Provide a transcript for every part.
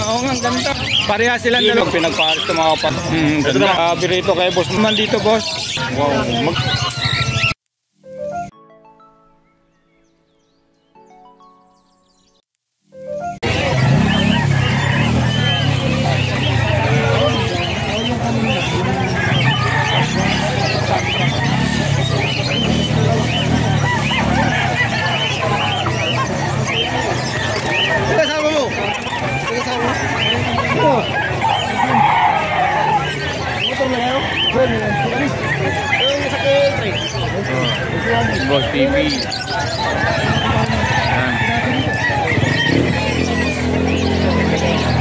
Oo nga, ganda. Pareha silang dalawa. Pinagparis ito mga kapat. Ganda. Birito kay boss naman dito, boss. Wow. Boss TV.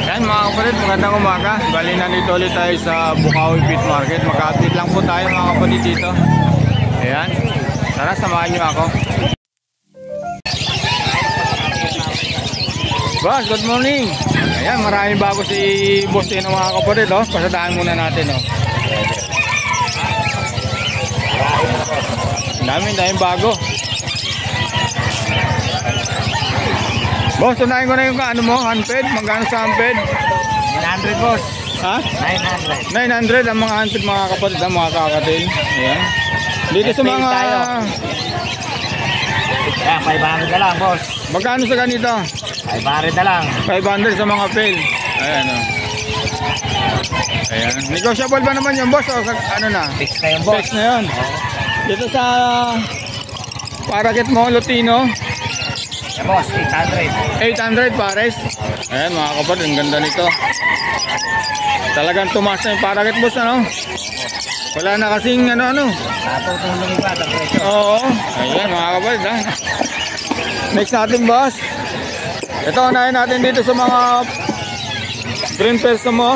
Yan mga kapatid, magandang umaga. Bali nandito ulit tayo sa Bukawi Pit Market. Mag-update lang po tayo mga kapatid dito. Ayan, tara samahan nyo ako. Boss, good morning. Ayan, maraming bago si Boss Tino mga kapatid. Pasadahan muna natin. Daming bago. Boss, tunahin ko na yung ano mo, handped. Magkano sa handped? 900 boss. Ha? 900. 900 ang mga handped mga kapatid, ang mga kakatil. Ayan. Dito sa mga... Ayan, 500 na lang boss. Magkano sa ganito? 500 na lang. 500 sa mga pel. Ayan Ayan. Negotiable ba naman yung boss? O ano na? Fix na yung boss. Fix na yun. Dito sa Paraket mo, Lutino. Yeah, boss, 800. 800 pares. Ayan mga kapatid, ang ganda nito. Talagang tumaas na yung Paraket boss, ano? Wala na kasing ano. Natutulong iba ang presyo. Oo. Ayan mga kapatid, ha. Next natin boss. Ito, unahin natin dito sa mga green pesto mo.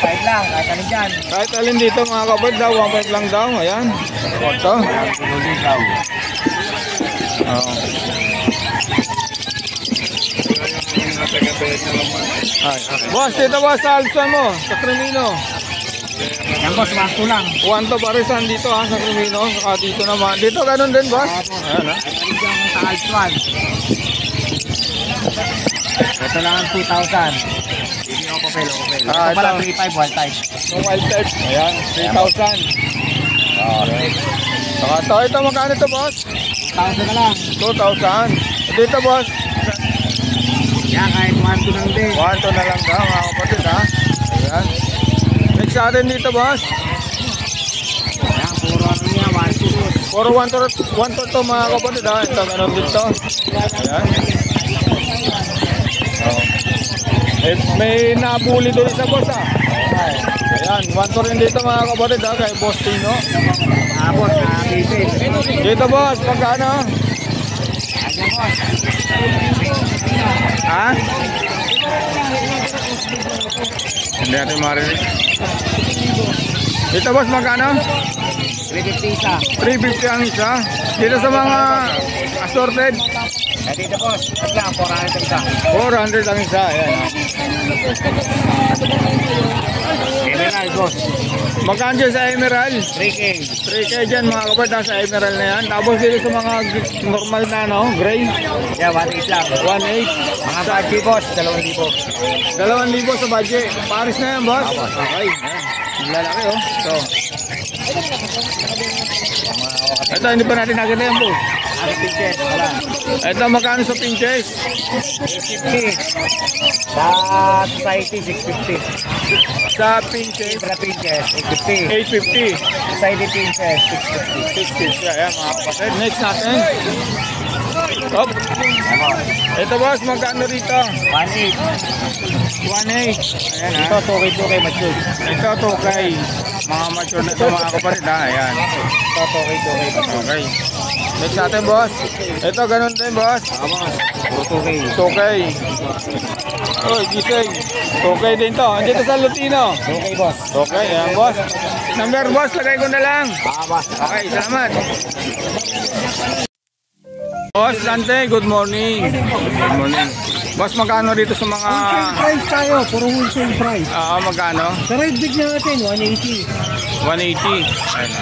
1.5 lang, kahit alin dyan. Kahit alin dito mga kapatid daw, 1.5 lang daw. Ayan. Ito. Tululigaw. Oo. Boss, dito boss sa Alpha mo, sa Crimino. Yan boss, 1.2 lang. 1 to parisan dito sa Crimino. Saka dito naman. Dito ganun din boss. Ayan ha. Alin dyan sa Altuan. Ito lang ang 2,000. Hindi ako papel. Ito pala 3.5 wild type. Itong wild type. Ayan, 3,000. Saka ito magkano ito boss? 2,000 na lang. 2,000. Dito boss. Yan, kahit 1.2 lang din. 1 to na lang daw mga kapatid ha. Ayan. Next natin dito boss. Yan, puro ano niya, 1.2. Puro 1 to mga kapatid ha. Ito ganun dito. Ayan. May nabuli doon sa boss ha. Ayan, 1 to rin dito mga kapatid ha. Kay Boss Tino. Boss, nakabisi. Dito boss, magkano? Ayan boss. Ha? Hindi natin marinig. Dito boss, magkano? 350 isa. 350 ang isa. Dito sa mga assorted. Dito boss, at lang, 400 isa. 400 ang isa. Ayan ha. Emerald boss. Magkano dyan sa Emerald? 3K. 3K dyan mga kapatid sa Emerald na yan. Tapos dito sa mga normal na gray. Yeah, 1.8 lang. 1.8. Mga budget boss, 2,000. 2,000 sa budget. Paris na yan boss. Boss. Okay. Lalaki Ito. Ito hindi pa natin nakita yan boss. Ano pinches? Wala. Ito magkano sa pinches? 850. Sa society, 650. Sa pinches, Sa pinches, 850. 850. Society pinches, 650. 650. Ayan mga kapatid. Next natin. Top. Ito boss, magkano rito? 1.8. 1.8. Ayan ha. Ito, 2K mature. Ito 2K. Mga mature na ito mga kapatid ha. Ayan. Ito, 2K mature. Okay. Next natin boss. Ito ganun din boss. Puro 2K. 2K. Oh, gising. 2K din to. Andito sa Lutino. 2K boss. Okay, ayan boss. Number boss, lagay ko na lang. Boss. Okay, salamat. Boss Dante, good morning. Good morning. Boss, magkano dito sa mga... Wholesale price tayo, puro wholesale price. magkano? Sa red big natin, 180. 180. Ayan.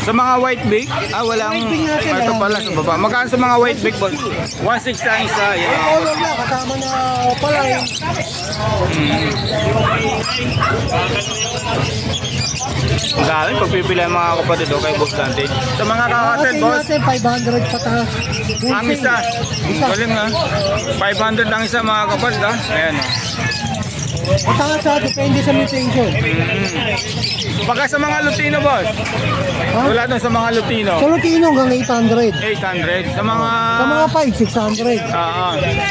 Sa mga white bake, walang, ito pala sa baba. Magkano sa mga white bake, boss? 160 ang isa. Yan. Kasama na pala yun. Dahil pagpipili ang mga kapatid kay Boss Dante. Sa mga kakatid, boss, 500 pataas. ang isa. Galing ha. 500 ang isa mga kapatid ha. Ayan o. Pataas ha, depende sa mutation. Baka sa mga Lutino, boss. Wala doon sa mga Lutino. Sa Lutino hanggang 800. 800. Sa mga... Sa mga 5, 600.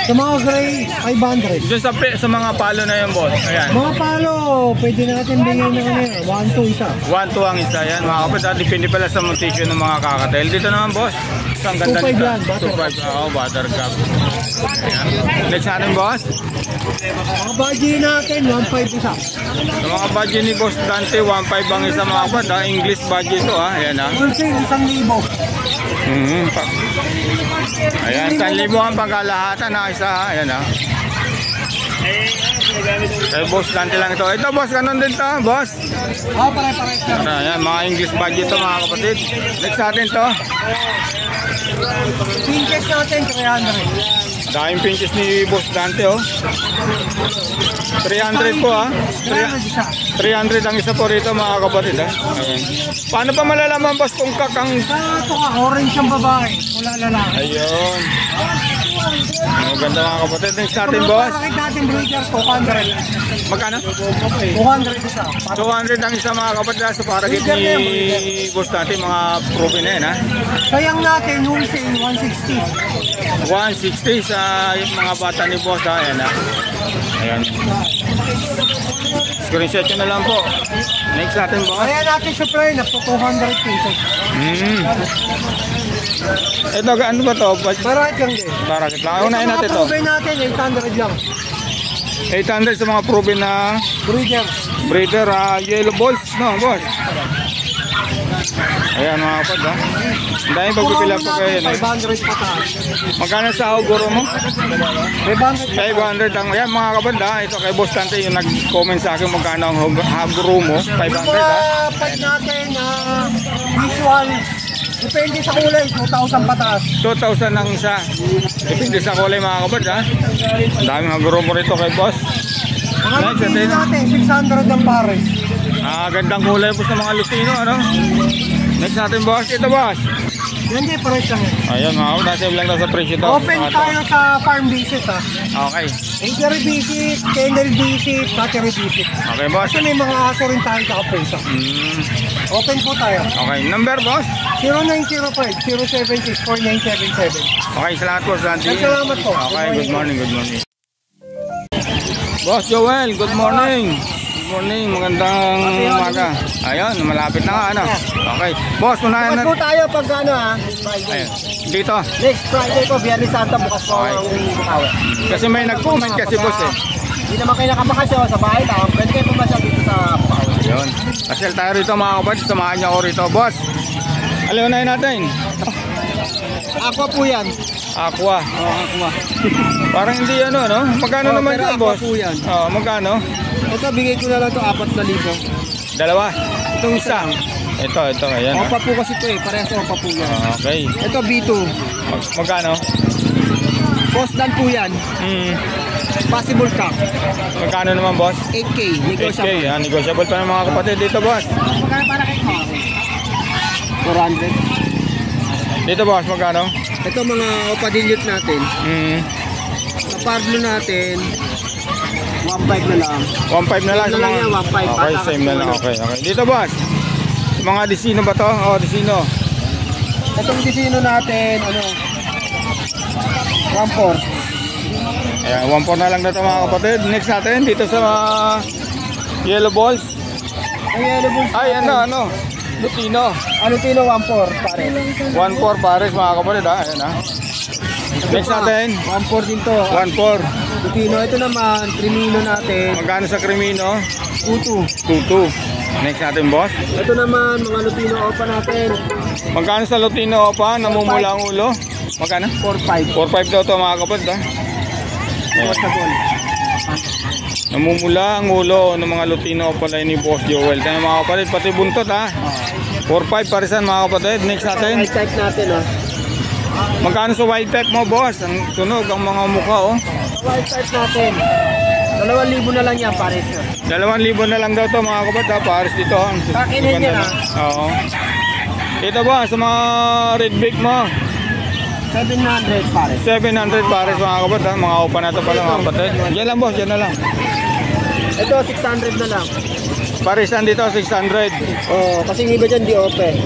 Sa mga gray, 500. Doon sa mga palo na yun, boss. Ayan. Mga palo, pwede natin bigyan ng 1, 2 isa. 1, 2 ang isa yan. Mga kapatid, depende pala sa mutation ng mga kakatail. Dito naman, boss. Ang ganda 2.5 nito. yan, buttercup. 2.5. Oo, buttercup. Ayan. Next natin, boss. Mga budget natin, 1.5 isa. Sa mga budget ni Boss Dante, 1.5 ang isa mga kapatid. English budget to ha. Ayan ha. Wholesale, 1,000. Ayan, 1,000 ang pagkalahatan na isa ha. Ayan ha. Kay Boss Dante lang ito. Ito boss, ganun din to, boss. Pare-pares lang. Ayan, mga English budget to mga kapatid. Next natin to. Pinches natin, 300. Daming pinches ni Boss Dante oh. 300 po ha. 300 ang isa po rito mga kapatid ha. Ayan. Paano pa malalaman boss kung kakang... Ito ka, orange ang babae. Wala lalaki. Ayun. Maganda mga kapatid. Next natin boss. Parakit natin breeder, 200. Magkano? 200 isa. 200 ang isa mga kapatid sa paragit ni Boss Dante. Mga proven na yan ha. Sayang natin, wholesale, 160. 160 sa mga bata ni Boss ha. Ayan ha. Ayan. Screenshot nyo na lang po. Next natin boss. Kaya natin supply na po 200 pesos. Ito ano ba to? Barakit lang din. Barakit lang. Unahin natin to. Proven natin, 800 lang. 800 sa mga proven na Breeder. breeder yellow balls. No boss. Ayan mga kapad ha. Dahil pagpipila po kayo. 500 pataas. Magkano sa guro mo? 500. 500 ang yan mga kapad ha. Ito kay Boss Dante yung nag-comment sa akin magkano ang guro mo. 500 ha. Pag natin visual, depende sa kulay, 2,000 pataas. 2,000 ang isa. Depende sa kulay mga kapad ha. Ang daming guro mo rito kay Boss. Mga Next Lutino natin. natin, 600 ang pares. Gandang kulay po sa mga Lutino ano. Next natin boss. Ito boss. Yan din, pares lang yan. Ayun mga kapad. Nasa lang daw sa presyo to. Open tayo sa farm visit ha. Okay. Injury visit, kennel visit, cattery visit. Okay boss. Kasi may mga aso rin tayo kakapusa. Open po tayo. Okay. Number boss. 0905-076-4977. Okay. Salamat po Santi. Salamat po. Okay. Good morning. Good morning. Boss Joel. Good morning. Good morning. Magandang umaga. Ayun. Malapit na nga ano. Okay. Boss. Unahin Bukas na. po tayo pag ano ha, Friday. Ayun. Dito. Next Friday po, Biyernes Santa, bukas po Okay. ang Bukawi. Kasi may nag-comment kasi boss eh. Hindi naman kayo nakabakasyon sa bahay lang. Pwede kayo pumasya dito sa Bukawi. Ayun. Pasyal tayo rito mga kapatid. Samahan niyo ako rito. Boss. Alin unahin natin? Aqua po yan. Aqua. Aqua. Parang hindi ano, no? Magkano naman pero yan, aqua boss? po yan. Magkano? Ito, bigay ko na lang ito 4,000. Dalawa. Itong isa. Ito, ayan. Opa po kasi ito eh. Parehas opa po yan. Okay. Ito B2. Magkano? Postdan po yan. Possible cup. Magkano naman, boss? 8K. 8K, Negotiable. negotiable pa ng mga kapatid dito, boss. Magkano para kayo? 400. Dito, boss, magkano? Ito mga opa dilute natin. Sa Pablo natin, 1.5 na lang. 1.5 na lang. Same na lang yan, 1.5. Okay, same na lang. Okay. Dito, boss. Mga disino ba to? Disino. Itong disino natin, 1.4. Ayan, 1.4 na lang na ito mga kapatid. Next natin, dito sa yellow balls. Ang yellow bulls Ay, natin. Lutino. Lutino 1.4 pare. 1.4 pares mga kapatid ha. Ayan ha. Next natin. 1.4 din to. 1.4. Lutino. Ito naman, Crimino natin. Magkano sa Crimino? 2.2. 2.2. Next natin boss. Ito naman, mga Lutino opa natin. Magkano sa Lutino pa? Namumula ang ulo? Magkano? 4.5. 4.5 daw to mga kapatid ha. Negotiable. Namumula ang ulo ng mga Lutino pala ni Boss Joel. Kaya mga kapatid, pati buntot ha. 4-5 parisan mga kapatid. Next natin. White type natin, oh. Magkano sa white type mo, boss? Ang sunog ang mga mukha, oh. White type natin. 2,000 na lang yan, pares na. 2,000 na lang daw to mga kapatid ha. Paris dito. Kakinin yan, ha. Oo. Ito ba sa mga red big mo? 700 pares. 700 pares mga kapatid ha. Mga upa na to pala mga kapatid. Yan lang boss, yan na lang. Ito, 600 na lang. Parisan dito 600. Oh, kasi yung iba dyan di ope.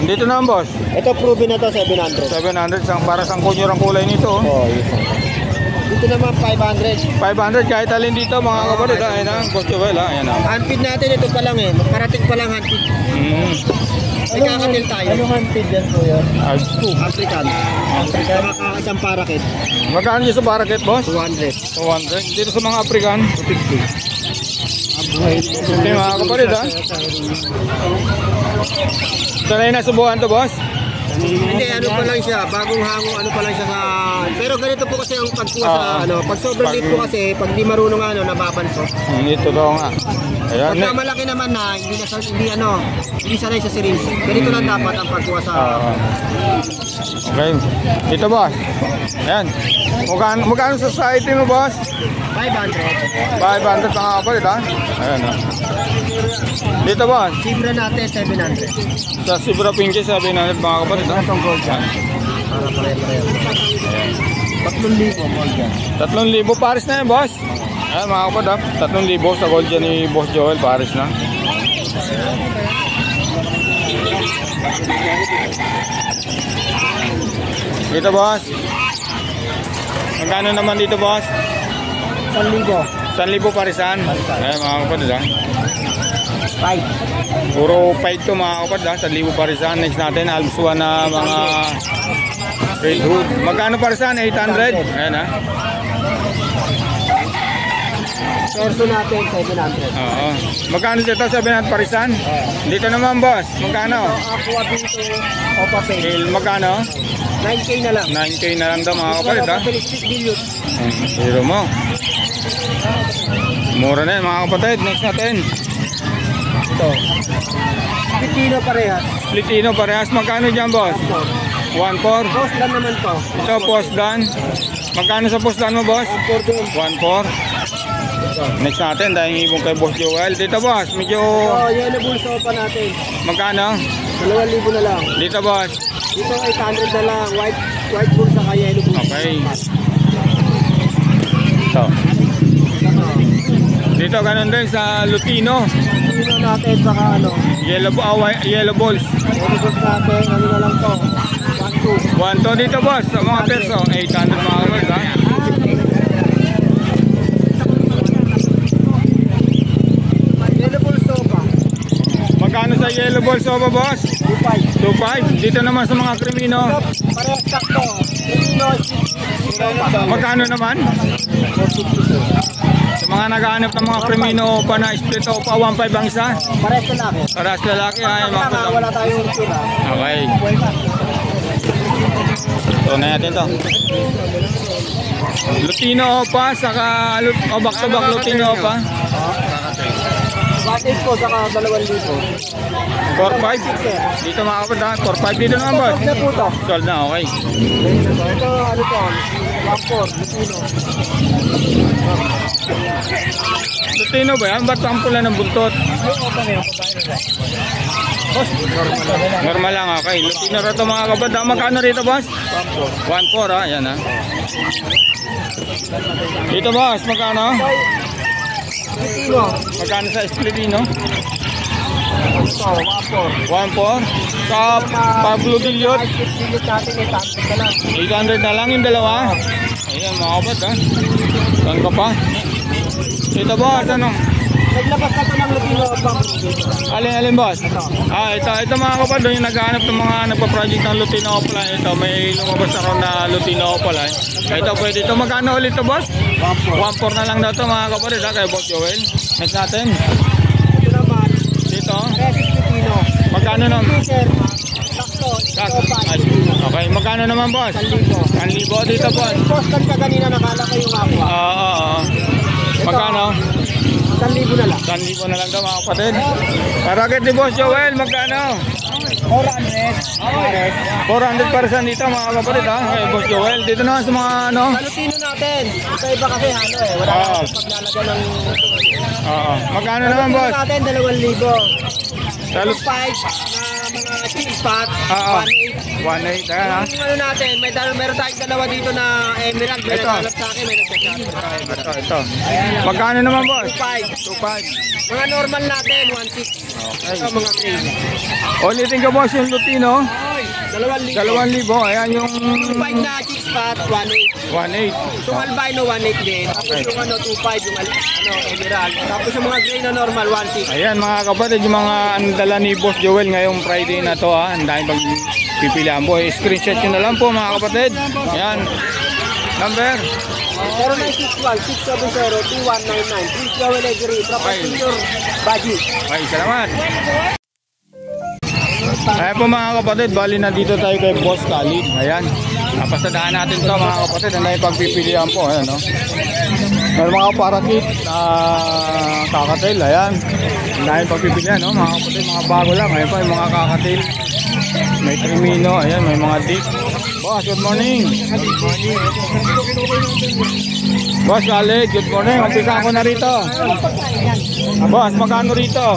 Dito na boss. Ito, proven na to, 700. 700 para sang kunyo ang kulay nito. Oh, yes. Dito naman, 500. 500 kahit alin dito mga kapatid. Ayan na, Boss Joel ha. Ayan na. Handfeed natin, ito pa lang eh. Parating pa lang handfeed. May kakatil tayo. Anong handfeed yan po yan? African. African. Isang parakit. Magkano dito sa parakit boss? 200. 200. Dito sa mga African 250. Okay mga kapatid ha. Sanay na subuhan to boss? Hindi, ano pa lang siya, bagong hango, ano pa lang siya sa... Pero ganito po kasi ang pagkuha sa, ano, pag sobrang liit po kasi, pag di marunong ano, nababanso. Ito daw nga. Ayan. Pagka malaki naman na, hindi sanay sa syringe. Ganito lang dapat ang pagkuha sa... Okay. Ito boss. Ayan. Magkano sa society mo boss? 500. 500 mga kapalit ha. Ayan ha. Dito boss. Sibra natin, 700. Sa Sibra Pinche 700 mga kapalit ha. Itong gold dyan. Para pare-pare. 3,000 gold dyan. 3,000 pares na yan boss. Ayan mga kapalit ha. 3,000 sa gold dyan ni Boss Joel. Pares na. Dito boss. Magkano naman dito boss? 1,000. 1,000 parisan. Ayan mga kapatid ha. 5. Puro 5 to mga kapatid ha. 1,000 parisan. Next natin Alpsua na mga red hood. Magkano parisan? 800. Ayan ha. Perso natin, 700. Oo. Magkano dito 700 parisan? Dito naman boss. Magkano? Aqua dito, Opa Pay. Magkano? 9K na lang. 9K na lang daw mga kapatid ha. Zero mo. Mura na yan mga kapatid. Next natin. Ito. Pilipino parehas. Pilipino parehas. Magkano dyan boss? 1.4. Post lang naman to. Ito post dan. Magkano sa post dan mo boss? 1.4. Next natin dahil ibong kay Boss Joel. Dito boss, medyo... yellow bulsa pa natin. Magkano? 2,000 na lang. Dito boss. Dito 800 na lang. White bulsa ka yellow bulsa. Okay. Ito. Dito ganun din sa Lutino. Lutino natin saka ano? Yellow balls. Yellow bulsa natin. Ano na lang to? 1.2 dito boss. Sa mga perso. 800 mga words ha. Magkano sa yellow ball soba boss? 2.5. 2.5. Dito naman sa mga krimino. Parehas sakto. Magkano naman? 450. Sa mga naghahanap ng mga krimino pa na split o pa 1.5 ang isa? Parehas lalaki. Parehas lalaki ay mga wala tayong sura. Okay. Ito na natin to. Lutino Opa saka back to back Lutino Opa. 1.8 po saka 2,000. 4.5. Dito mga kapatid ha. 4.5 dito naman boss. Sold na po to. Sold na, okay. Ito ano to? 1.4. Lutino. Lutino ba yan? Ba't ang pula ng buntot? Ay, opa na yun. Normal lang, okay. Lutino rito mga kapatid. Magkano rito boss? 1.4 ha. Yan ha. Dito boss, magkano? Lutino. Magkano sa Filipino? Ito, 1.4. 1.4. Sa Pablo Giliot? Giliot natin 800 na lang. 800 na lang yung dalawa. Ayan mga kapatid ha. Saan ka pa? Ito boss, ano? Naglabas na ito ng Lutino. Alin boss? Ito mga kapatid, yung naghahanap ng mga nagpa-project ng Lutino Opala. Ito, may lumabas na ron na Lutino Opala. Ito, pwede ito. Magkano ulit ito boss? 1.4 na lang daw ito mga kapatid ha, kay Boss Joel. Next natin. Ito naman. Dito. Resis Lutino. Magkano naman? Sakto. Okay, magkano naman boss? 1,000 dito boss. Post ka kanina, nakala ko yung aqua. Oo. magkano? 1,000 na lang. 1,000 na lang daw mga kapatid. Paraket ni Boss Joel, magkano? 400. 400 para sa dito mga kapatid ha. Kay Boss Joel. Dito naman sa mga ano. Sa Lutino natin, iba kasi halo eh. Wala Oo. kasi paglalagyan ng... Oo. Magkano Sa naman Lutino boss? natin, 2,000. Sa 5 na mga chill spot, Oo. 1,800. 1,800 ayan ha. Yung ano natin, meron tayong dalawa dito na emerald. May Ito. naglalap sa akin, may nagchat. Ito. Magkano naman boss? 2,500. 2,500. Mga normal natin, 1,600. Okay. Ito mga green. Ulitin ko boss yung Lutino. 2,000. 2,000. Ayan yung 5 na chill spot, 1,800. 1,800. Yung albino, 1,800 din. Tapos Okay. yung 2,500, yung emerald. Tapos yung mga gray na normal, 1,600. Ayan mga kapatid, yung mga andala ni Boss Joel ngayong Friday na to ha. Ang dahil pagpipilihan po. Screenshot nyo na lang po mga kapatid. Ayan. Number. 0961-670-2199. Please go and agree. Proper Okay. senior budget. Okay, salamat. Ayan po mga kapatid, bali na dito tayo kay Boss Khalid. Ayan. Napasadaan natin to mga kapatid. Ang dahil pagpipilihan po. Ayan no. Meron mga parakit kakatil. Ayan. Ang dahil pagpipilihan no mga kapatid. Mga bago lang. Ayan pa yung mga kakatil. May trimino. Ayan. May mga dik. Boss, good morning. Good morning. Boss Khalid, good morning. Umpisa ko na rito. Boss, magkano rito?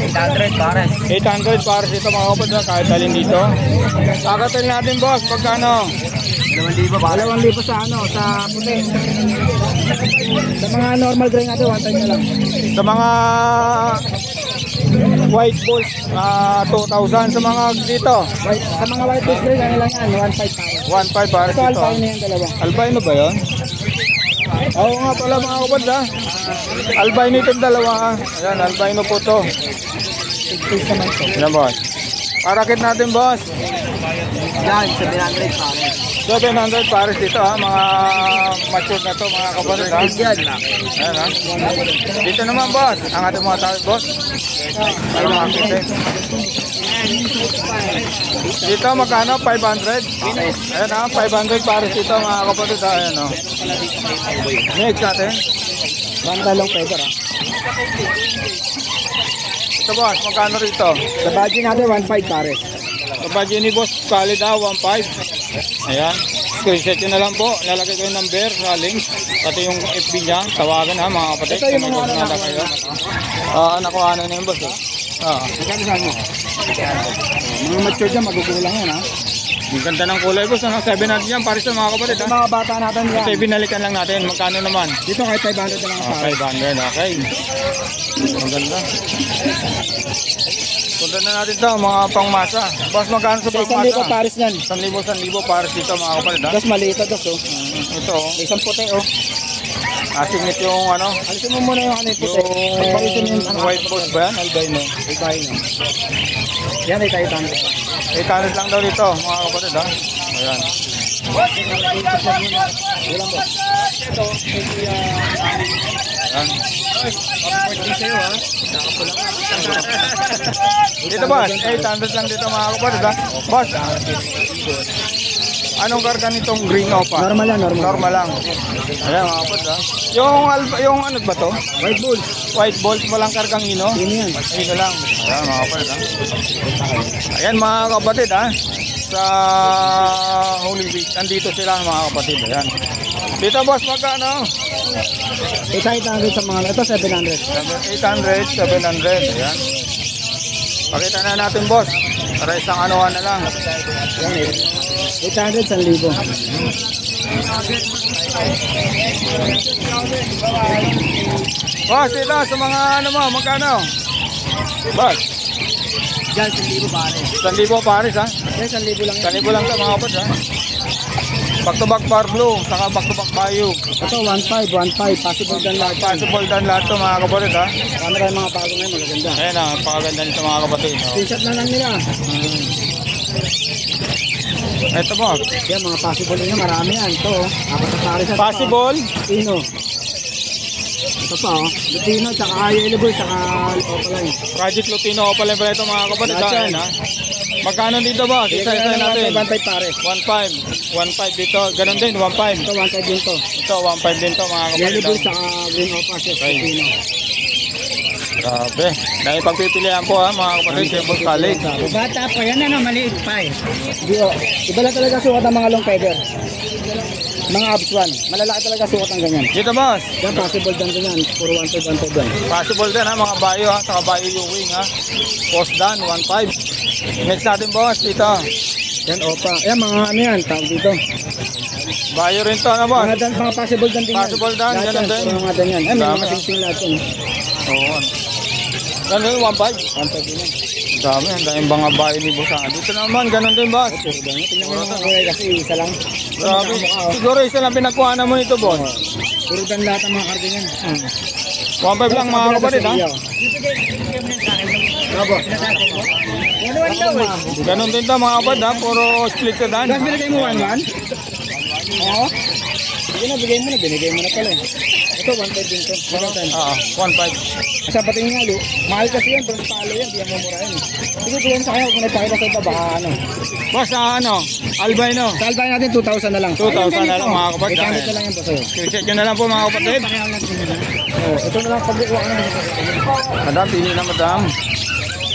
800 pares. 800 para dito mga kapatid. Kahit alin dito. Kakatil natin boss. Magkano? 2,000 ba? 2,000 sa ano, sa puti. Sa mga normal gray natin, 1 time na lang. Sa mga white balls, 2,000. Sa mga dito, Sa mga white fish gray, ano lang yan, 1,500 pares. 1,500 para Ito, dito. albino yung dalawa. Albino ba yun? Oo nga pala mga kapatid ha. Albino itong dalawa ha. Ayan, albino po to. 6 naman to. Ayan boss. Parakit natin boss. Yan, 700 pares. 700 pares dito ha. Mga mature na to mga kapatid ha. Yan. Ayan ha. Dito naman boss. Ang ating mga tawid boss. Ay mga kapatid. Dito magkano? 500? Ayan ha. 500 pares dito mga kapatid ha. Ayan o. Next natin. Bantalong feather ah. Ito boss. Magkano rito? Sa budget natin, 1,500 pares. Kapag yun ni Boss Khalid ha, 1.5. Ayan. Screenshot nyo na lang po. Lalagay ko yung number sa link. Pati yung FB niya. Tawagan ha mga kapatid. Ito yung Kung mga may ano gusto na kayo. Nakuha na yung boss. Magkano saan mo? Mga mature dyan, magugulang yan ha. Ang ganda ng kulay boss. 700 yan. Paris sa mga kapatid Sa ha. mga bata natin yan. Ito binalikan lang natin. Magkano naman? Dito kahit 500 na lang sa 500. Okay. Ang ganda. Punta na natin ito. Mga pangmasa. Boss magkano sa Sa 1,000 pangmasa? pares yan. 1,000 pares dito mga kapatid ha. Tapos maliit na dos oh. Ito oh. May isang puti oh. Asingit yung ano. Alisin mo muna yung ano yung puti. Pagpalisin mo yung Yung white balls ba yan? Albino. Albino. Yan ay tayo tanong. 800 lang daw dito mga kapatid ha. Ayan. Ilan ba? Ayan. Birthday sa'yo ha. Dito boss, 800 lang dito mga kapatid ha. Boss, anong karga nitong green opa? Normal yan, normal. Normal lang. Ayan mga kapatid ha. Yung ano ba to? White bulls. White balls walang kargang ino? Sino yan? Ino lang. Ayan mga kapatid ha. Ayan mga kapatid ha. Sa Holy Week, andito sila mga kapatid. Ayan. Dito boss, magkano? 800 sa mga ito, 700. 800, 700. Ayan. Pakita na natin boss. Para isang anuhan na lang. Yan eh. 800 sa 1,000. Boss, ito sa mga ano mo, magkano? Boss, Yan, 1,000 pares. 1,000 pares ha. Yan, 1,000 lang. 1,000 lang ito mga kapatid ha. Back to back bar blue, saka back to back bayou. Ito, 1,500, 1,500. Possible dan lahat. Possible dan lahat to mga kapatid ha. Kami rin mga bago ngayon, magaganda. Ayan ha, pakaganda nito mga kapatid. Oh. Screenshot na lang nila. Ito boss, Yan, mga possible nyo, marami yan. Ito, 4 na pares. possible. Ino. Ito pa oh. Lutino, tsaka yellow bull, tsaka opaline. Project Lutino Opal pala ito mga kapatid. Lahat yan. Ayan, ha? Magkano dito boss? Isa-isa natin. 1.5 pare. 1.5. 1.5 dito. Ganun din, 1.5. Ito 1.5 din to. Ito, 1.5 din to mga kapatid. Yellow bull, tsaka green opal, Lutino. Grabe. Dahil pagpipilihan po ha mga kapatid. Siyempre college. Bata pa yan, maliit pa eh. Di oh. Iba lang talaga sukat ng mga long feather. Mga abs one. Malalaki talaga sukat ng ganyan. Dito boss. Yan, possible din yan. Puro 1.5 yan. Possible din ha mga bayo ha. Saka bayo yung wing ha. Post done, 1.5. Next natin boss dito. Yan, opa. Yan, mga ano yan. Tawag dito. Bayo rin to na boss. Mga possible din yan. Possible din, Lahat ganun yan, din. puro mga ganyan. Ay, may Dami, mga sing lahat yan. Oo. Ganun, 1.5. 1.5 din yan. Dami, ang daming mga bayo ni boss ha. Dito naman, ganun din boss. Puro ganyan. Tingnan mo yung mga kulay kasi isa lang. Grabe. Siguro isa lang pinagkuhanan mo nito boss. Puro dan lahat ang mga karga yan. 1.5 lang mga kapatid ha. Bravo. Ganun din to mga kapatid ha. Puro split sa dan. Gas, binigay mo 1-1? Oo. Sige na, bigay mo na. Binigay mo na pala eh. Ito, 1.5 din to. Oo, 1.5. Sa patingin nga, mahal kasi yan. Pero palo yan, di yan mamurahin. Sige, bigyan sa kanya. Kung nagpakita sa iba, baka ano. Boss, ano? Albino. Sa albahin natin, 2,000 na lang. 2,000 na lang mga kapatid. May kamit na lang yan po sa'yo. Screenshot nyo na lang po mga kapatid. Oo, ito na lang pag-iwa ka na. Madam, pili na madam.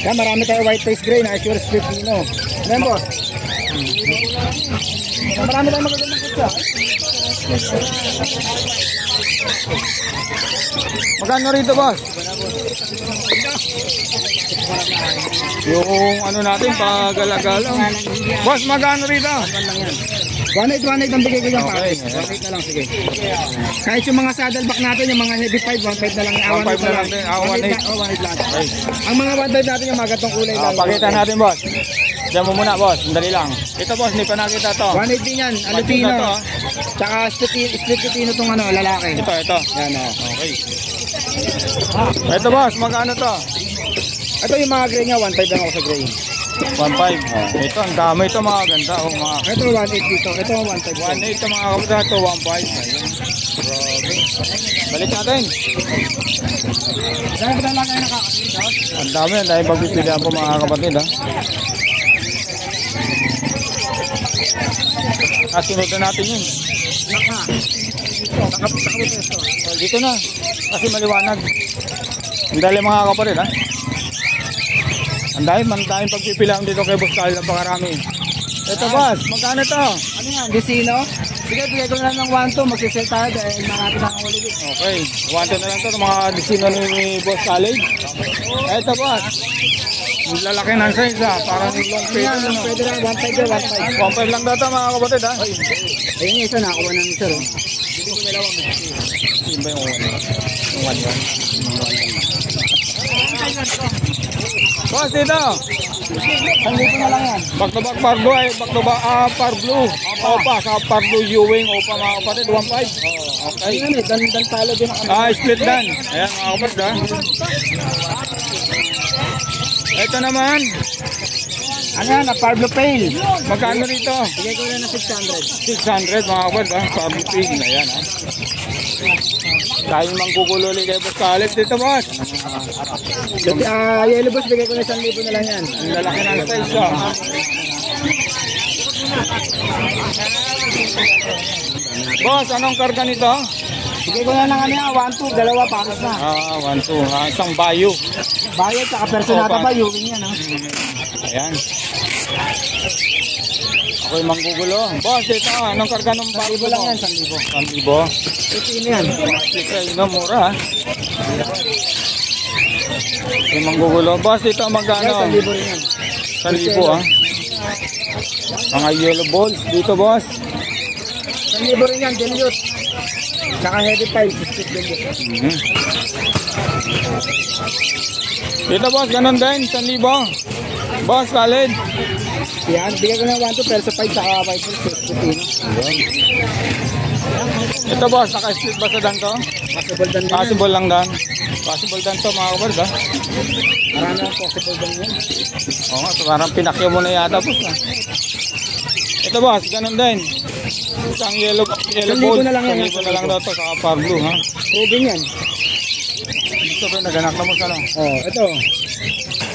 Yan, marami tayo white face gray na Assure Split Pino. Yan, boss. Marami tayong magagandang kutsa. Magkano rito boss? Yung ano natin, pagala-galang. Boss, magkano rito? 1.8 ang bigay ko dyan pa. Okay. 1.8 na lang, sige. Kahit yung mga saddleback natin, yung mga heavy 5, 1.5 na lang. 1.5 na lang din. 1.8. 1.8 lang. Okay. Ang mga 1.5 natin yung mga gatong kulay lang. Pakita natin boss. Diyan mo muna boss, dali lang. Ito boss, hindi pa nakita to. 1.8 din yan, Alutino. Tsaka split Lutino tong ano, lalaki. Ito. Yan o. Okay. Ito boss, magkano to? Ito yung mga gray niya, 1.5 lang ako sa gray. 1.5. Ito, ang dami ito mga ganda. Oh, mga Ito 1.8 dito, ito 1.5. 1.8 ito mga kapatid. Ito 1.5. Ayun. Grabe. Balik natin. Dahil ba lang kayo nakakakita? Ang dami, dahil pagpipilihan po mga kapatid ha. Sunod na natin yun. Dito na. Kasi maliwanag. Ang dali mga kapatid ha. Ang dahil pagpipilihan dito kay Boss Carl. Napakarami. Ito boss, magkano to? Ano yan, Disino? Sige, bigay ko na lang ng 1.2, magsisell tayo dahil marami na ang ulit. Okay, 1.2 na lang to. Mga disino ni Boss Khalid. Ito boss. Ang lalaki ng size ha. Parang long pay. Yan, pwede lang 1.5 o 1.5. 1.5 lang dito mga kapatid ha. Ayun yung isa, nakakuha ng isa ro. Yun ba yung 1? Boss, dito. Sandito na lang yan. Back to back par blue ay back to back par blue. Opa, sa par blue Ewing. Opa mga kapatid, 1.5. Okay. Ayun eh, dan talo din ako. Split dan. Ayan mga kapatid ha. Ito naman. Ano yan, Pablo Pale. Magkano rito? Bigay ko na ng 600 600. mga kapatid ha. Pablo Pig. Ayan ha. Dahil manggugulo ulit kay Boss Khalid dito boss. Yellow Boss, bigay ko na 1,000 na lang yan. Ang lalaki ng size ha. Boss, anong karga nito? Bigay ko na ng ano yan, 1.2, dalawa pares na. 1, 2. Isang bayo. Bayad, saka personata Opa. ba, Ewing yan ha. Ayan. Ako'y manggugulo. Boss, ito anong karga ng bayo 1,000 lang yan, 1,000. 1,000. Ito yun yan. Ito, mura ha. Yung manggugulo. Boss, ito magkano? 1,000 rin yan. 1,000 ha. Mga yellow balls dito boss. 1,000 rin yan, dilute. Saka heavy pile, split dilute. Dito boss, ganun din, 1,000. Boss, Khalid. Yan, bigay ko na 1.2, pero sa 5 saka 5 split. Ito boss, naka-split ba sa dan to? Possible dan din yan. Possible lang dan. Possible dan to mga kabarg ha. Marami ang possible dan yan. Oo nga, so parang pinakya mo na yata boss ha. Ito boss, ganun din. Isang yellow 1,000 balls. na lang yan. 1,000 na lang daw to, saka par blue ha. Ruben yan. Ito ba, naganak na mo sa ano? Oh, ito.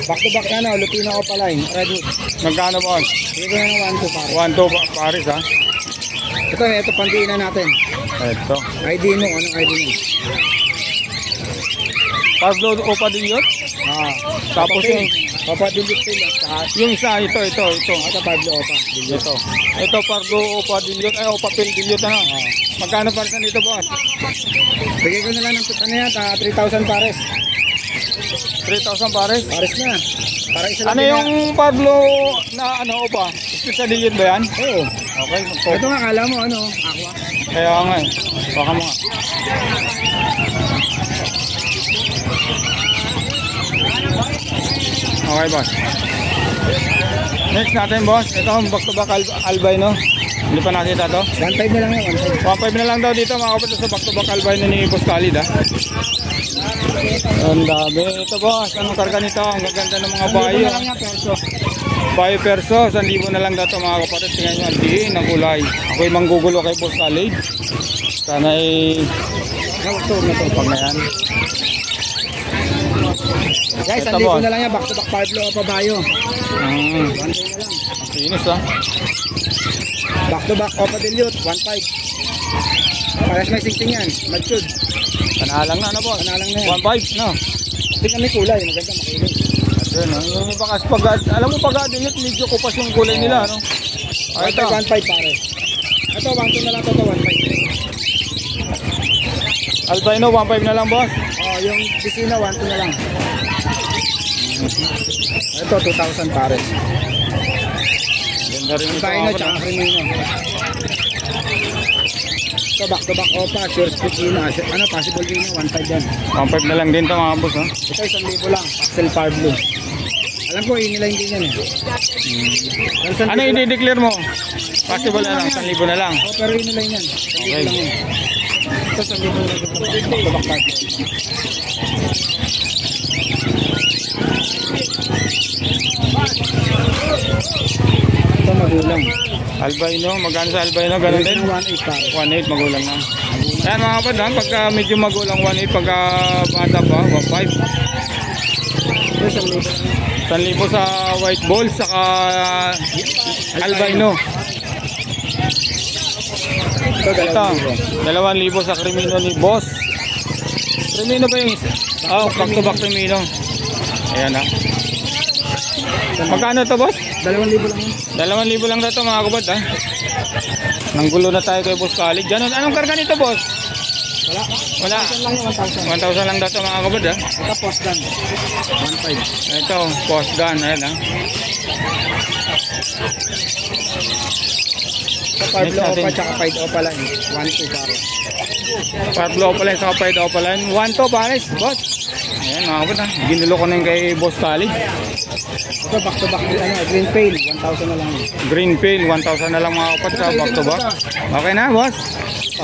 Back to back na no, Lutino Opaline, Redwood. Magkano boss? Bigay ko na ng 1-2 pare. 1-2 pares ha? Ito pandiin na natin. Ito. ID mo, anong ID mo? Pablo Opadillot? Ah, Tapos yung, Papa Dilip Pil. yung isa, ito. Ito Pablo Opa. Dilip. Ito Pablo Opadillot, ay Opapildillot ano? Magkano pares dito boss? Bigay ko na lang ng ano yan, 3,000 pares. 3,000 pares? Pares na. Para isa lang Ano din yung Pablo na ano Opa? Specialillot ba yan? na- Oo. Okay, Ito nga, kala mo ano, aqua. kaya nga eh. Baka mo nga. Okay boss. Next natin boss. Ito back to back albino. Hindi pa nakita to. 1.5 na lang yan, 1.5. 1.5 na lang daw dito mga kapatid sa back to back albino ni Boss Khalid ha. Ang dami. Ito boss. Anong karga nito? Ang gaganda ng mga bayo. na lang yan, perso. Bayo perso. 1,000 na lang daw to mga kapatid. Tingnan nyo. Ang diin ang kulay. Ako'y manggugulo kay Boss Khalid. Sana ay Ito na to. pag na yan. Guys, Ito, 1,000 boss. na lang yan, back to back Pablo Opa Bayo. 1.5 na lang. Ang sinis ha. Back to back Opa Dilute, 1.5. Pares may 16 yan, matured. Panalang na ano boss? Panalang na yan. 1.5 no? Tingnan may kulay, maganda makilig. Ayun, no? Yung iba kasi pag, alam mo pag adilot, medyo kupas yung kulay nila, no? Ah, ito. 1.5 pares. Ito, 1.2 na lang ito, 1.5. Albino, 1.5 na lang, boss. Oh, yung pisina, 1.2 na lang. Ito, 2,000 pares. Ganda rin ito. Albino, tsaka Cremino. Ito, back to back Opa, sure split Ino. Ano, possible Ino, 1.5 yan. 1.5 na lang din ito, mga boss, ha? Ito, 1,000 lang, Axel Pablo. Alam ko, inilayin din yan eh. Ano i-declare mo? Possible na lang, 1,000 na lang. Oh, pero inilayin yan. 1,000 lang yan. Ito, 1,000 lang. Back to back Pablo. Ito, magulang. Albino, magkano sa albino? Ganun din? 1.8 pares. 1.8, magulang na. Ayan mga kapatid, ha? Pagka medyo magulang 1.8, pagka bata pa, 1.5. Ito, 1,000 lang. 1,000 sa white ball, saka albino. Ito, Ito, 2,000. 2,000 sa Cremino ni Boss. Cremino ba yung isa? Oh, back to back Cremino. Ayan ha. Magkano to boss? 2,000 lang yan. 2,000 lang na to mga kabad ha. Nanggulo na tayo kay Boss Khalid. Ganun, anong karga nito boss? Wala. Wala. 1,000 lang yan, 1,000. 1,000 lang daw to mga kabad ha. Ito, post gun. 1.5. Ito, post gun. Ayan ha. Ito, Pablo Next natin. Opa, tsaka Pied Opa lang. 1.2 pares. Pablo Opaline saka Pied Opaline. 1 to pares boss. Ayan mga kabad ha. Ginulo ko na yung kay Boss Khalid. Ito, back to back. Green Pail, 1,000 na lang. Green Pail, 1,000 na lang mga kapatid sa back to back. Okay na boss?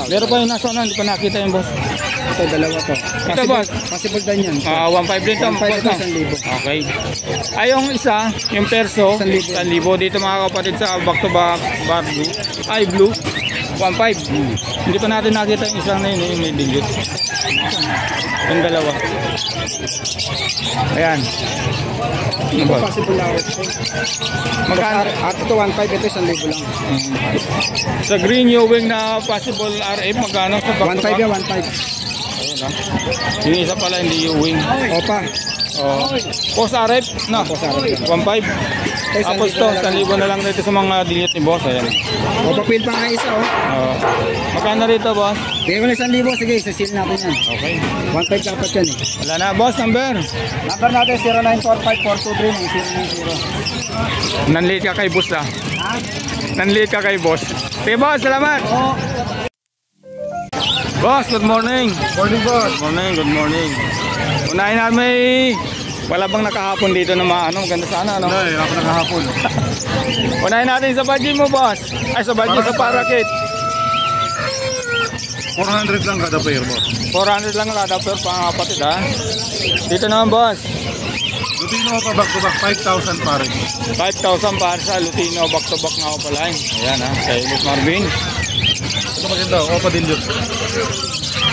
Meron pa yung nasa ano, hindi pa nakita yung boss. Ito, dalawa to. Ito, boss. Possible din yan. 1.5 din to. 1.5 boss, ito, no? 1,000. Okay. Ay, yung isa, yung perso, 1,000. 1,000 dito mga kapatid sa back to back bar blue. Ay, blue. 1.5. Hindi pa natin nakita yung isang na yun, yung may dilute. Yung dalawa. Ayan. Ano Ito, ba? possible lang. Magkano? At ito, 1.5. Ito, 1,000 lang. Sa green Ewing na possible RF, magkano sa back to 1.5 back? yan, 1.5. Ayun, ha? Yung isa pala hindi Ewing. Opa. Oh. Post RF, no? Post RF. 1.5. Tapos to, 1,000 na lang dito sa mga dilute ni boss. Ayan. Opa, Pail pa nga isa, oh. Oh. Magkano rito, boss? Bigay ko na 1,000. Sige, isa-seal natin yan. Okay. 1.5 dapat yan eh. Wala na, boss, number. Number natin 0945-423-909. Nanliit ka kay boss, ha? Ha? Nanliit ka kay boss. Sige, boss, salamat. Oo. Boss, good morning. Morning, boss. Good morning, good morning. Unahin natin may... Wala bang nakahapon dito na ano, maganda sana, ano? Ay, ako nakahapon. Unahin natin sa budget mo, boss. Ay, sa budget, sa parakit. 400 lang kada pair, boss. 400 lang kada per pangapatid, ha? Dito naman, boss. Lutino pa back to back, 5,000 pare. 5,000 para sa Lutino, back to back na Opaline. Ayan, ha? Kay Boss Marvin. Ito maganda, Opa Dilute.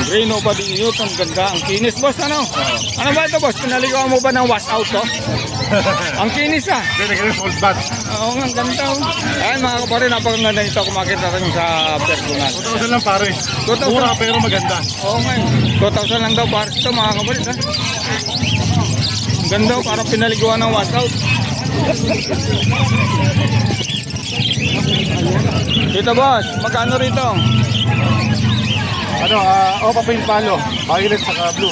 Green o pa din yun. Ang ganda. Ang kinis, boss. Ano? Ano ba ito, boss? Pinaligaw mo ba ng wash out to? Ang kinis ah. Hindi, nag-fold back. Oo nga, ang ganda. Ayan mga kapatid, napakaganda nito kung makita rin sa personal. 2,000 lang pare. 2,000. Mura pero maganda. Oo nga, 2,000 lang daw para ito mga kapatid ha. Ang ganda, parang pinaliguan ng wash out. Dito boss, magkano rito? Ano, Opa Pail Palo. Violet saka blue.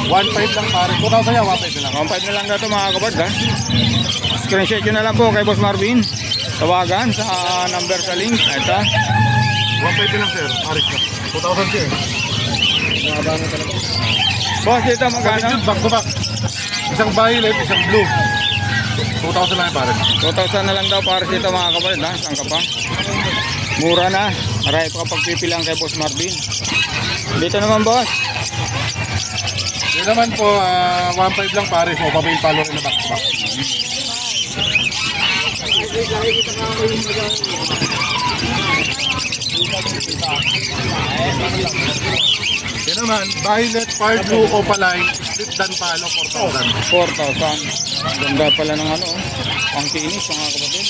1,500 lang pare. 2,000 yan, 1,500 na lang. 1.5 na lang na ito mga kapatid ha. Screenshot nyo na lang po kay Boss Marvin. Tawagan sa number sa link. Ito. 1,500 lang sir. Paris na. 2,000 siya. Boss, dito magkano? Back to back. Isang violet, isang blue. 2,000 lang yan pare. 2,000 na lang daw para dito mga kapatid ha. Saan ka pa? Mura na. Maray pa pagpipilang kay Boss Marvin. Dito naman boss. Yun naman po, 1,500 lang pare. So, Opa Pail Palo rin na back to back. Yun naman, violet, far blue, opaline, split dan palo, 4,000. 4,000. Ganda pala ng ano. Ang kinis mga kapatid.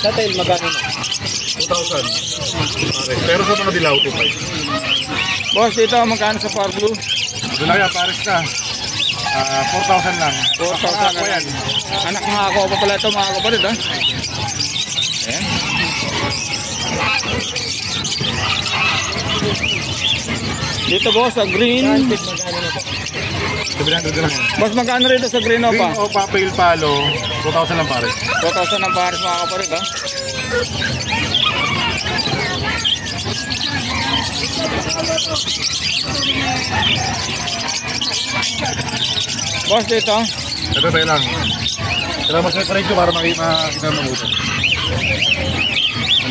Sa tail, magkano na? 2,000. Pare. Pero sa mga dilaw, 2,500. Boss, dito magkano sa Far Blue? Doon lang yan, Paris na. 4,000 lang. 4,000 na yan. Anak mga ako pa pala ito mga kapatid ha. Ayan. Dito boss sa green. 700 lang. Boss magkano rito sa green Green opa? Opa Pail Palo, 2,000 lang pare. 4,000 ang pares mga kapatid ha. Boss dito. Ito tayo lang. Kailangan mas may parecho para makita mo ito.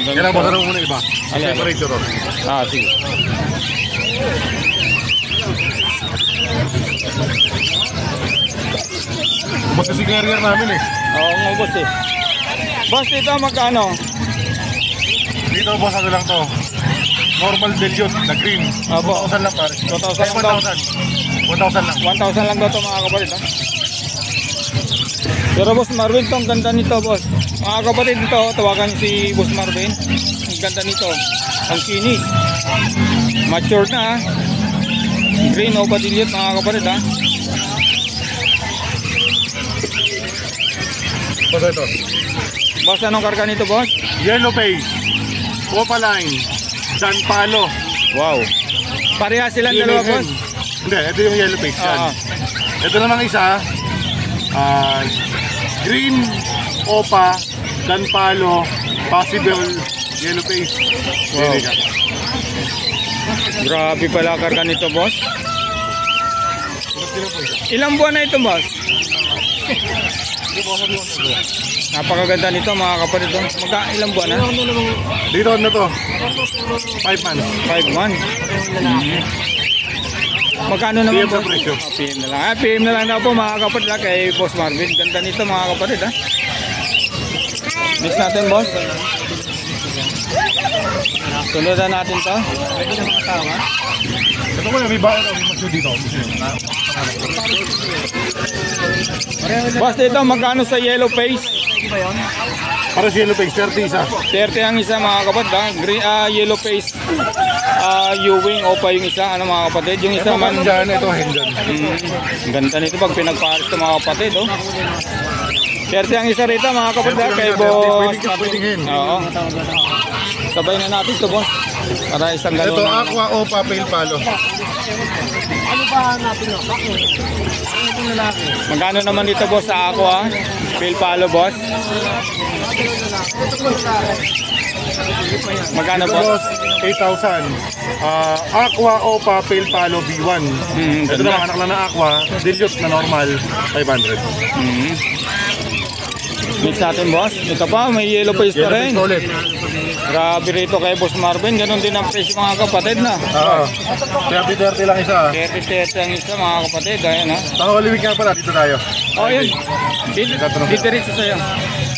Kailangan basa naman muna iba. Mas may parecho ron. Ah, sige. Ubus kasi carrier namin eh. Oo nga boss eh. Boss dito magkano? Dito boss ano lang to. Normal dilute na green. Opo. 2,000 lang pare. 2,000 lang daw. 1,000 lang. 1,000 lang daw ito mga kapatid ha. Pero Boss Marvin to, ang ganda nito boss. Mga kapatid nito, tawagan niyo si Boss Marvin. Ang ganda nito. Ang kinis. Mature na ha. Green o padilute mga kapatid ha. Boss ito. Boss, anong karga nito boss? Yellow face. Opaline. Dan palo. Wow. Pareha silang dalawa boss? Hindi, ito yung yellow face yan. Ito namang isa. Green, opa, dan palo, possible, yellow face. Wow. Grabe pala karga nito boss. Ilang buwan na ito boss? Napakaganda nito mga kapatid. Ilang buwan na? Dito na to. 5 months. 5 months. Magkano naman PM na boss? presyo. PM na lang. PM na lang daw po mga kapatid kay Boss Marvin. Ganda nito mga kapatid ha. Mix natin boss. Sunod na natin to. Ito ko may bayan o may masyo dito. Boss dito magkano sa yellow face? Para sa yellow face, 30 isa. 30 ang isa mga kapatid ha. Green, yellow face. U-wing o pa yung isa. Ano mga kapatid? Yung isa Ito man. man dyan, ito hendan. Ganda nito pag pinagpares ito mga kapatid oh. 30 ang isa rito mga kapatid ha, kay Boss Pwedeng hen. Oo. Sabay na natin ito boss. Para isang Ito, galon. aqua, opa, pail palo. Ano ba hanapin nyo? Bakit? Ano itong lalaki? Magkano naman dito boss sa ako ha? Pale palo boss. Magkano Ito boss? boss, 8,000. Aqua, opa, pail palo, B1. Ito Ganda. naman, anak lang na aqua, dilute na normal, 500. Mix natin boss. Ito pa, may yellow face pa Yellow rin. face ulit. Grabe rito kay Boss Marvin. Ganon din ang presyo mga kapatid na. Oo. 30 lang isa. 30 ang isa mga kapatid. Ayan ha. Pangawaliwik nga pala, dito tayo. O yun. Didiretso sa'yo.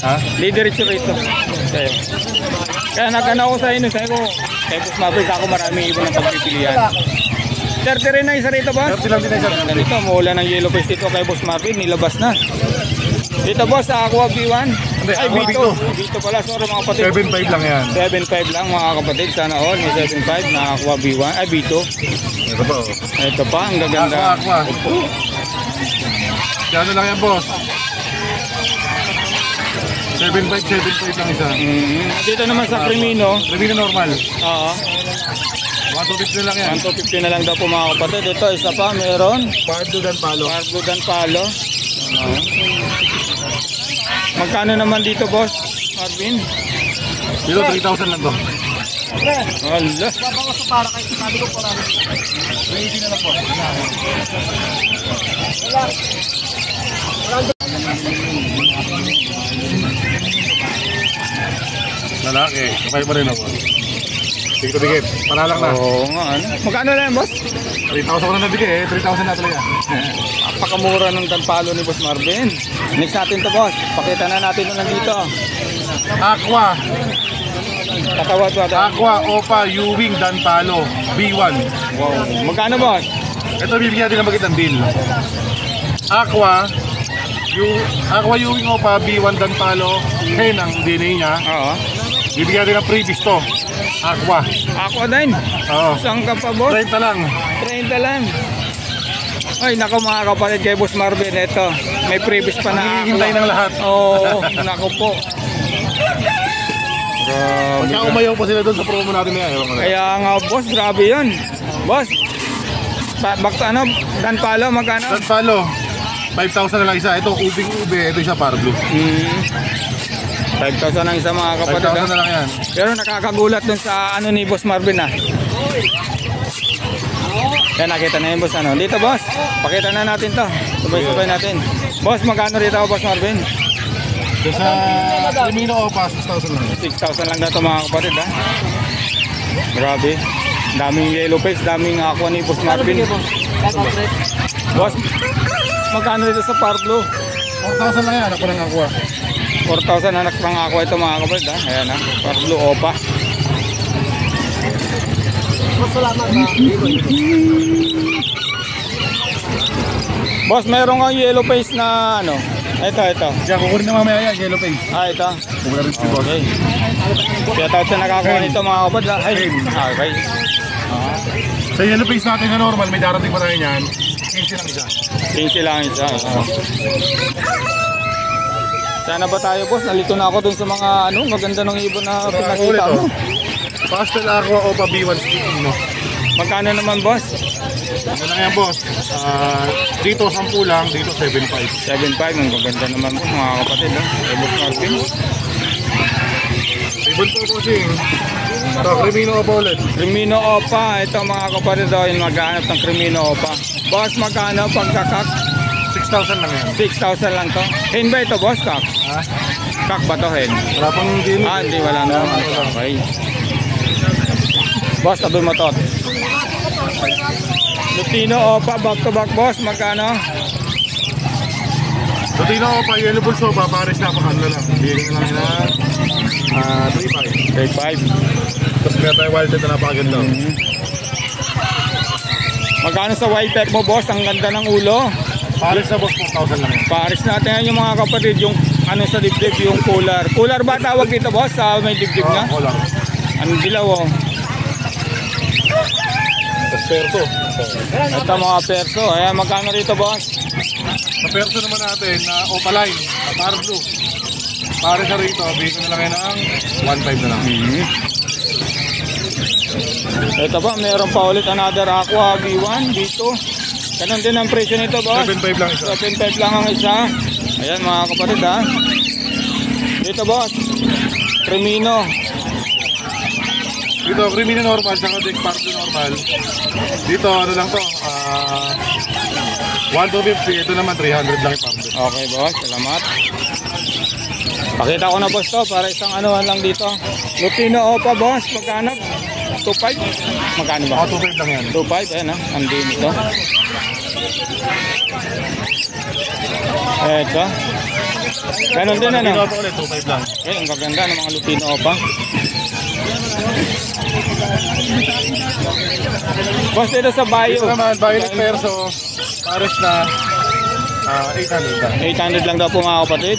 Ha? Didiretso rito. Sa'yo. Kaya nagana ko sa inyo. Sabi ko, Kay Boss Maverick ako maraming ibon ng pagpipilian. 30 rin na isa rito, boss. 30 lang din na isa. Ganito, mula ng yellow face dito kay Boss Marvin, nilabas na. Dito boss, sa Aqua B1. Hindi, Ay, Aqua B2. B2 pala, sorry mga kapatid. 7.5 lang yan. 7.5 lang mga kapatid, sana all. May 7.5 na Aqua B1, ay B2. Ito pa oh. Ito pa, ang gaganda. Aqua. Kano lang yan, boss? 7.5 lang isa. Dito naman sa Crimino. Revino normal. Oo. 150 na lang yan. 150 na lang daw po mga kapatid. Ito, isa pa, meron. Pardo dan palo. Pardo dan palo. Ano? Magkano naman dito, boss Marvin? Dito 3,000 lang to. Hala. Babawas sa para kayo. Sabi ko po lang. 380 na lang po. Lalaki. Kapay pa rin ako. Dikit-dikit. Panalang na. Oo nga, ano? Magkano na yan, boss? 3,000 ko na nabigay eh. 3,000 na talaga. Napakamura ng tanpalo ni Boss Marvin. Next natin to, boss. Pakita na natin na nandito. Aqua. Katawad ba ito? Aqua, Opa, Ewing, Dan Palo. B1. Wow. Magkano, boss? Ito bibigyan natin ng magandang deal. Aqua, Aqua Ewing Opa, B1 Dan Palo. Hen ang DNA niya. Oo. Bibigyan natin ng freebies to. Aqua. Aqua din. Oo. Saan ka pa, boss? 30 lang. 30 lang. Ay, naku mga kapatid kay Boss Marvin. Ito, may previous pa na Hihintay ng lahat. Oo, naku po. Pagka umayaw pa sila doon sa promo natin na yan. Kaya nga, boss, grabe yun. Boss, bakta ano, Dan Palo, magkano? Dan Palo, 5,000 na lang isa. Ito, ubing-ube. Ito isa para blue. 5,000 ang isa mga kapatid. 5,000 na lang yan. Pero nakakagulat dun sa ano ni Boss Marvin ah. Yan, nakita na yun, boss. Ano? Dito, boss. Pakita na natin to. Sabay-sabay natin. Boss, magkano rito, Boss Marvin? Doon sa Crimino Opa, 6,000 lang. 6,000 lang na ito, mga kapatid, ha? Grabe. Daming yellow face, daming aqua ni Boss Marvin. Boss, magkano dito sa Parblue? 4,000 lang yan. Ako nang Aqua. 4,000 anak ng aqua ito, mga kapatid, ha? Ayan, ha? Parblue Opa. Salamat. Boss, meron kang yellow face na ano? Ito. Diyan, kukunin na mamaya yan. Yellow face. Ah, ito. Kukunin rin si boss. Okay. Kaya tawag sa nakakuha nito, mga kapatid, ha? Ay, okay. Sa yellow face natin na normal, may darating pa tayo niyan. 15 lang isa. 15 lang isa. Sana ba tayo, boss? Nalito na ako dun sa mga ano, maganda ng ibon na pinakita mo. Pastel Aqua Opa B1 stick, no? Magkano naman, boss? Ano lang yan, boss? Dito 10 lang, dito 7.5. 7.5, ang gaganda naman po mga kapatid, ha? Kay Boss Marvin. Ribbon po po sing. Ito, Crimino Opa ulit. Crimino Opa, ito mga kapatid daw yung maghanap ng Crimino Opa. Boss, magkano pagkakak? 6,000 lang yan. 6,000 lang to. Hen ba ito, boss? Kak? Ha? Kak ba to, hen? Wala pang din. Ah, hindi, wala na. Okay. Boss, tabi mo to. Lutino Opa, back to back, boss. Magkano? Lutino Opa, Yellow Bulls Opa, pares na pakan na lang. Bigyan na lang na 3.5. 3.5. Tapos kaya tayo wild na napakaganda. Magkano sa white type mo, boss? Ang ganda ng ulo. Pares na boss, 4,000 lang yan. Paris natin yan yung mga kapatid, yung ano sa dibdib, yung cooler. Cooler ba tawag dito, boss? Sa may dibdib niya? Oo, lang. Anong dilaw, oh? Tapos perso. Ito mga perso. Ayan, magkano rito, boss? Sa perso naman natin na Opa Line, na Par Blue. Pares na rito, bigyan ko na lang yan ng 1.5 na lang. Ito ba, meron pa ulit another Aqua B1 dito. Ganun din ang presyo nito, boss. 7.5 lang isa. 7.5 lang ang isa. Ayan mga kapatid, ha. Dito, boss. Crimino. Dito, Crimino normal, saka Dick Pardo normal. Dito, ano lang to, 1,250, ito naman 300 lang yung Pardo. Okay, boss. Salamat. Pakita ko na, boss, to para isang anuhan lang dito. Lutino Opa, boss. Magkano? 2.5? Magkano ba? 2.5 lang yan. 2.5, ayan, ha. Ang din ito. Eto. Ganon din ano. Lutino pa ulit, 2.5 lang. Okay, ang gaganda ng mga Lutino Opa. Boss, dito sa Bayo. Dito naman, Violet Perso, pares na 800 lang. 800 lang daw po mga kapatid.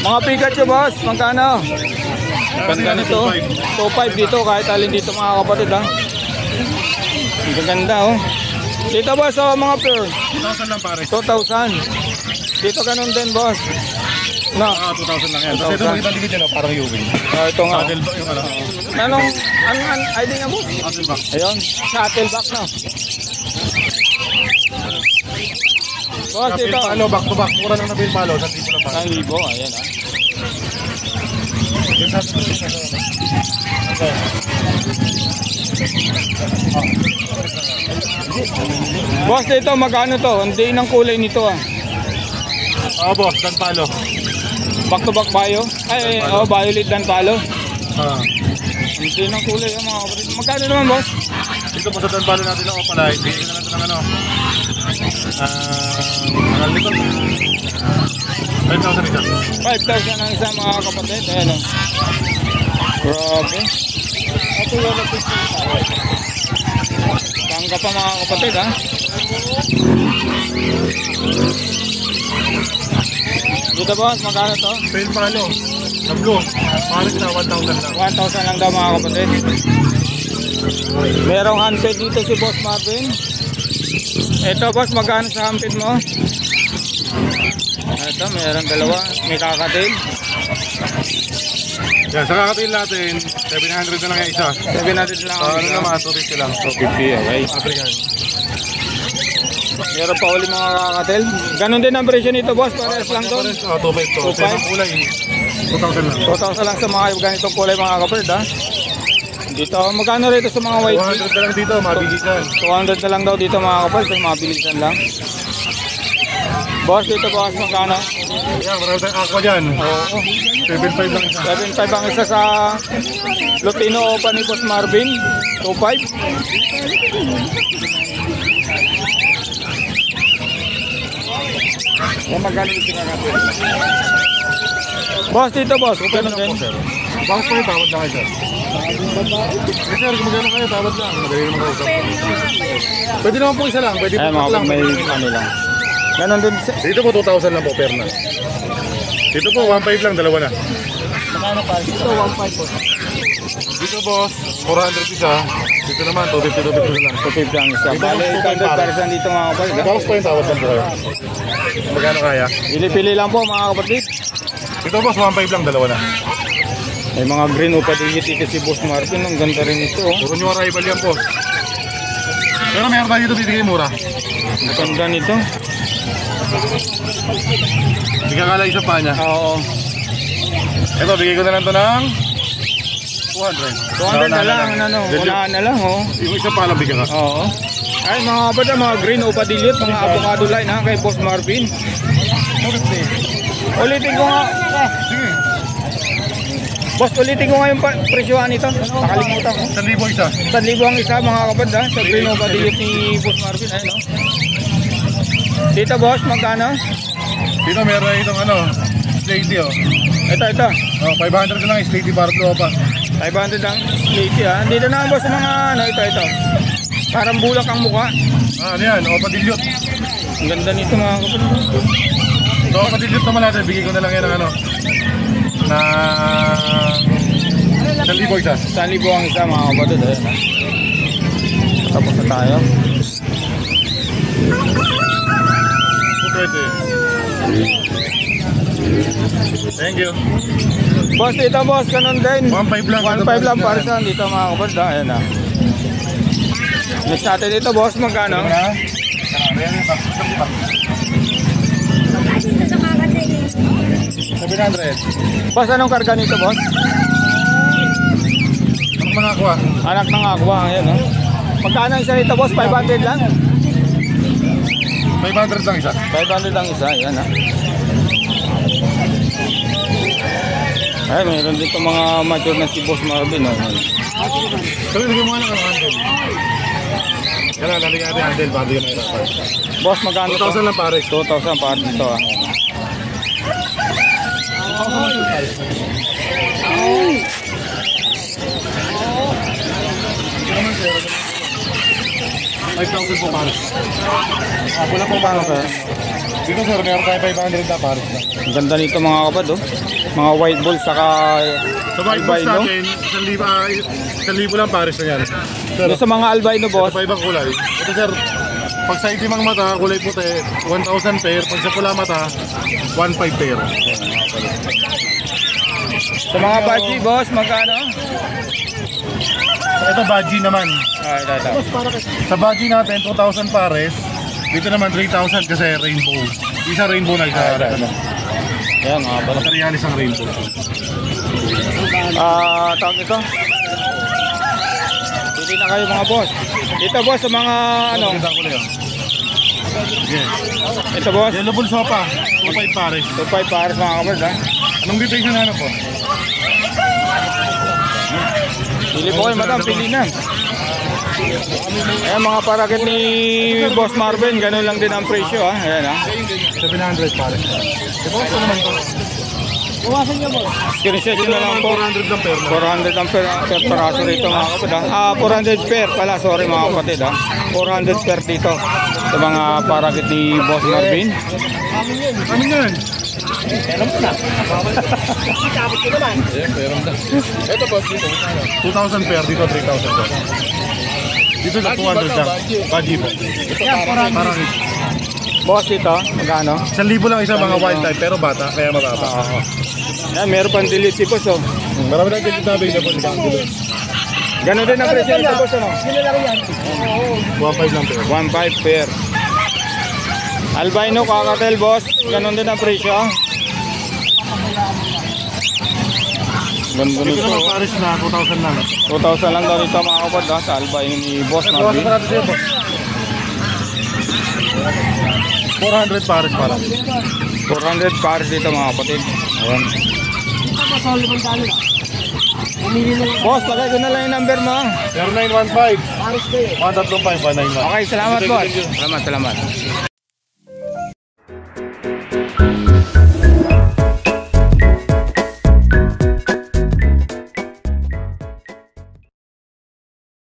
Mga Pikachu boss, magkano? Ganda nito. 2.5 dito kahit alin dito mga kapatid ha. Ang gaganda oh. Dito boss oh, mga pure. 2,000 lang pares. 2,000. Dito ganun din boss. No. 2,000 lang yan. Tapos ito makita dikit yan, parang Ewing. Ito nga. Saddleback yung ano. Anong ID nga mo? Saddleback. Ayun, shuttleback na. Boss, Kapil dito. palo, back to back. Mura lang na bill palo, 1,000 lang pares. 1,000, ayan ha. Yung saddleback. Boss, dito magkano to? Hindi ng kulay nito ah. Boss, dan palo. Back to back Bayo? Ay, oh, Violet dan palo. Ah. Hindi ng kulay ang mga kapatid. Magkano naman boss? Dito po sa dan palo natin ng Opalite. Bigyan na natin ng ano. Ang likod. 5,000 isa. 5,000 ang isa mga kapatid. Ayan o. Grabe. Tangga pa mga kapatid ha. Dito boss, magkano to? Pail palo. Sa blue. Pares na 1,000 lang. 1,000 lang daw mga kapatid. Merong handpid dito si Boss Marvin. Ito boss, magkano sa handpid mo? Ito, meron dalawa. May kakatil. Yan, sa kakatil natin, 700 na lang yung isa. 700 lang ang Ano isa. naman, 250 lang. 250, okay. African. Meron pa uli mga kakatil. Ganon din ang presyo nito boss, parehas lang doon. 2.5 to. 2.5. Sa ibang kulay, 2,000 lang. 2,000 lang sa mga ganitong kulay mga kapatid ha. Dito, magkano rito sa mga white 200 na lang dito, mabilisan. 200 na lang daw dito mga kapatid, so mabilisan lang. Boss, dito boss, magkano? Yan, marami tayong aqua dyan. Oo. 7.5 lang isa. 7.5 ang isa sa Lutino Opa ni Boss Marvin. 2.5. Yan magkano dito na natin. Boss, dito boss. Ganun din. Bakit po yung tawad na kayo, sir? Sir, kung magkano kayo, tawad lang. Madali naman kayo. Pwede naman po isa lang. Pwede po Ay, mga lang. may ano lang. Ganun din. Dito po 2,000 lang po, per na. Dito po 1.5 lang, dalawa na. Magkano pa? Dito 1.5 po. Dito boss, 400 isa. Dito naman, 250 lang. 250 ang isa. Dito, Bale, 800 2.5 para sa dito mga kapatid. ha? Tapos po yung tawad lang po kayo. Magkano kaya? Pili-pili lang po mga kapatid. Dito boss, 1.5 lang, dalawa na. May mga green upa dito si Boss Marvin. Ang ganda rin ito. Oh. Puro nyo arrival yan boss. Pero meron tayo dito bibigay mura. Ang ganda nito. Hindi ka kala isa pa niya. Oo. Ito, bigay ko na lang ito ng 200. 200 na lang. Ano, unahan na lang. Oh. Yung isa pa lang bigyan ka. Oo. Ay mga kapatid, mga green upa dilute, mga avocado line ha, kay Boss Marvin. Ulitin ko nga. Sige. Boss, ulitin ko nga yung presyohan nito. Nakalimutan ko. 1,000 isa. 1,000 ang isa mga kapatid ha, sa green upa dilute ni Boss Marvin. Ayun no. Dito boss, magkano? Dito meron na itong ano, Slady oh. Ito. Oh, 500 na lang, Slady para blue pa. 500 ang lady ha. Dito na boss mga ano, ito. Parang bulak ang mukha. Ah, ano yan, Opa Dilute. Ang ganda nito mga kapatid. So, Opa Dilute naman natin, bigay ko na lang yan ng ano, na 1,000 isa. 1,000 ang isa mga kapatid. Ayun ha. Tapos na tayo. Pwede. Thank you. Boss, dito boss, ganun din. 1.5 lang. 1.5 lang para sa dito mga kapatid. Ayan na. Next natin dito boss, magkano? Ano? Dito sa Makati. 700. Boss, anong karga nito boss? Ano mga kuha? Anak ng aqua, ayan no. Magkano isa nito boss? 500 lang? 500 lang isa. 500 lang isa, ayan ha. Ay, mayroon dito mga mature na si Boss Marvin. No? Pero lagyan mo nga ng handle. Yan lang, lalagyan natin handle bago yun nahirapan. Boss, magkano to? 2,000 lang pares. 2,000 para dito. $5,000 po pares. Wala pong paano sir. Dito sir, meron tayo 500 na pares na. Ang ganda nito mga kapad oh. Mga white balls saka Sa white balls albino. natin, 1,000 lang pares na yan. Sir, Yung sa mga albino ito boss, pa ibang kulay. Ito sir, pag sa itimang mata, kulay puti, 1,000 pair. Pag sa pula mata, 1,500 pair. sa mga baji boss, magkano? Ito baji naman. Ito. Sa baji natin, 2,000 pares. Dito naman 3,000 kasi rainbow. Isa rainbow na isa. Ayan mga kapad. Materialis ang rainbow. Tawag ito. Pili na kayo mga boss. Ito boss sa mga ano. Magandang kulay oh. Yes. Ito boss. Yellow bull sopa, 2,500 pares. 2.5 pares mga kapad ha. Anong details na ano po? Pili po kayo madam, pili na. Ayan mga parakit ni Boss Marvin, ganun lang din ang presyo ha. Ayan ha. 700 pares. Diba ito naman to? Screenshot nyo na lang po. 400 lang pair. 400 ang per paraso rito mga kapatid ha. 400 per pala, sorry mga kapatid ha. 400 per dito. Sa mga parakit ni Boss Marvin. Ano yan? Ito boss, dito. 2,000 pair, dito 3,000 pair. Dito sa 200 lang. Baji po. Parang Boss ito, magkano? 1,000 lang isa mga wild type pero bata, kaya mababa. Yan, meron pang delete si boss oh. Marami na dito tabi na po. Ganun din ang presyo nito boss ano? 1,500 lang pair. 1.5 per. Albino kakatel boss, ganun din ang presyo. Ganda Dito nito. naman pares na 2,000 lang. 2,000 lang daw dito mga kapatid ha, sa albino ni Boss Marvin. 400 pares para. 400 pares dito mga kapatid. Ayan. Boss, lagay ko na lang yung number mo. 0915 135 191. Okay, salamat boss. Salamat.